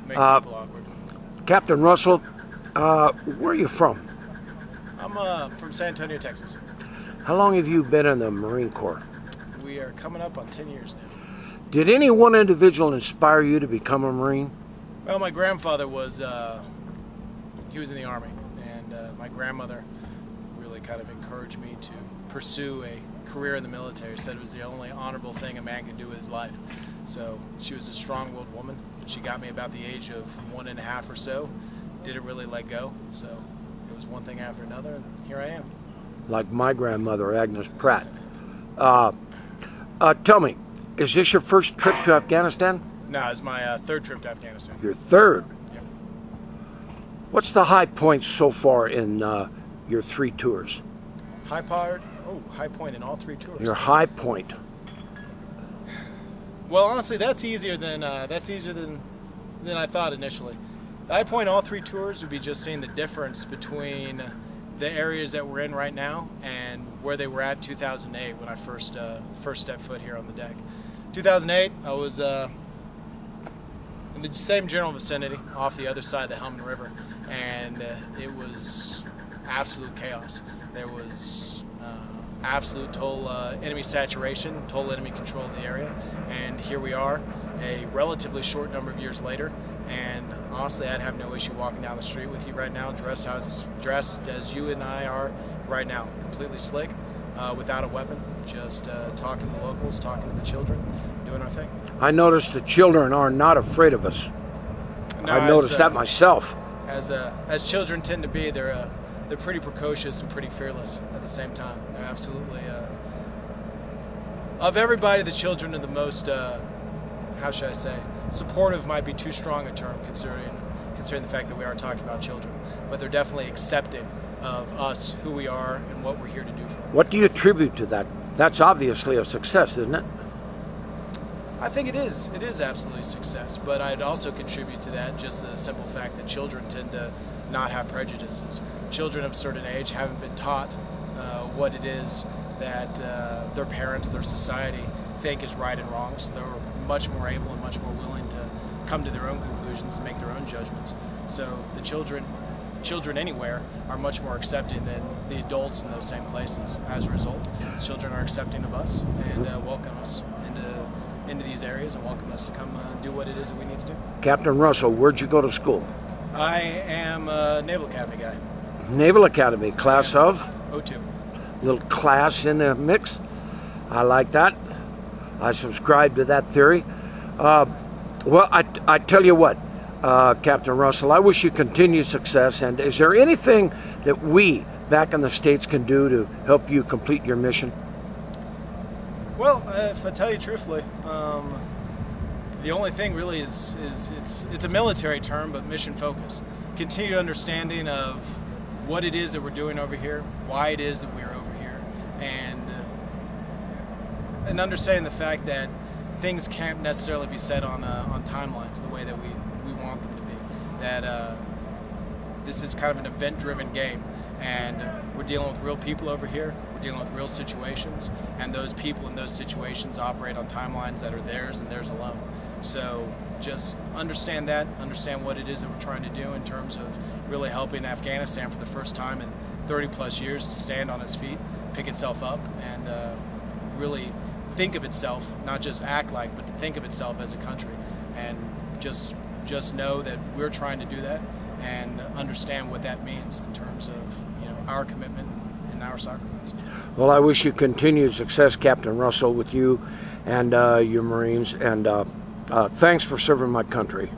Make people awkward. Captain Russell, where are you from? I'm from San Antonio, Texas. How long have you been in the Marine Corps? We are coming up on 10 years now. Did any one individual inspire you to become a Marine? Well, my grandfather was, he was in the Army, and my grandmother really kind of encouraged me to pursue a career in the military. Said it was the only honorable thing a man could do with his life. So she was a strong-willed woman. She got me about the age of 1.5 or so. Didn't really let go. So it was one thing after another, and here I am. Like my grandmother, Agnes Pratt. Tell me, is this your first trip to Afghanistan? No, it's my third trip to Afghanistan. Your third? Yeah. What's the high points so far in your 3 tours? High point in all 3 tours. Your high point. Well, honestly, that's easier than I thought initially. The high point in all 3 tours would be just seeing the difference between the areas that we're in right now and where they were at 2008 when I first stepped foot here on the deck. 2008, I was in the same general vicinity off the other side of the Helmand River, and it was absolute chaos. There was absolute total enemy saturation, total enemy control of the area, and here we are a relatively short number of years later, and honestly I'd have no issue walking down the street with you right now dressed as you and I are right now, completely slick, without a weapon, just talking to the locals, talking to the children, doing our thing. I noticed the children are not afraid of us. No, I noticed that myself. As children tend to be, they're pretty precocious and pretty fearless at the same time. They're absolutely, of everybody, the children are the most, how should I say, supportive might be too strong a term considering the fact that we are talking about children, but they're definitely accepting of us, who we are, and what we're here to do for them. What do you attribute to that? That's obviously a success, isn't it? I think it is. It is absolutely a success, but I'd also contribute to that just the simple fact that children tend to not have prejudices. Children of a certain age haven't been taught what it is that their parents, their society think is right and wrong, so they're much more able and much more willing to come to their own conclusions and make their own judgments. So the children anywhere are much more accepting than the adults in those same places. As a result, children are accepting of us and welcome us into these areas and welcome us to come do what it is that we need to do. Captain Russell, where'd you go to school? I am a Naval Academy guy. Naval Academy, class of? O2. Little class in the mix. I like that. I subscribe to that theory. Well, I tell you what, Captain Russell, I wish you continued success. And is there anything that we back in the States can do to help you complete your mission? Well, if I tell you truthfully, the only thing really is it's a military term, but mission focus. Continued understanding of what it is that we're doing over here, why it is that we're over here, and understanding the fact that things can't necessarily be set on timelines the way that we want them to be. That this is kind of an event-driven game, and we're dealing with real people over here. We're dealing with real situations, and those people in those situations operate on timelines that are theirs and theirs alone. So just understand that, understand what it is that we're trying to do in terms of really helping Afghanistan for the first time in 30+ years to stand on its feet, pick itself up, and really think of itself, not just act like, but to think of itself as a country. And just know that we're trying to do that and understand what that means in terms of our commitment and our sacrifice. Well, I wish you continued success, Captain Russell, with you and your Marines, and thanks for serving my country.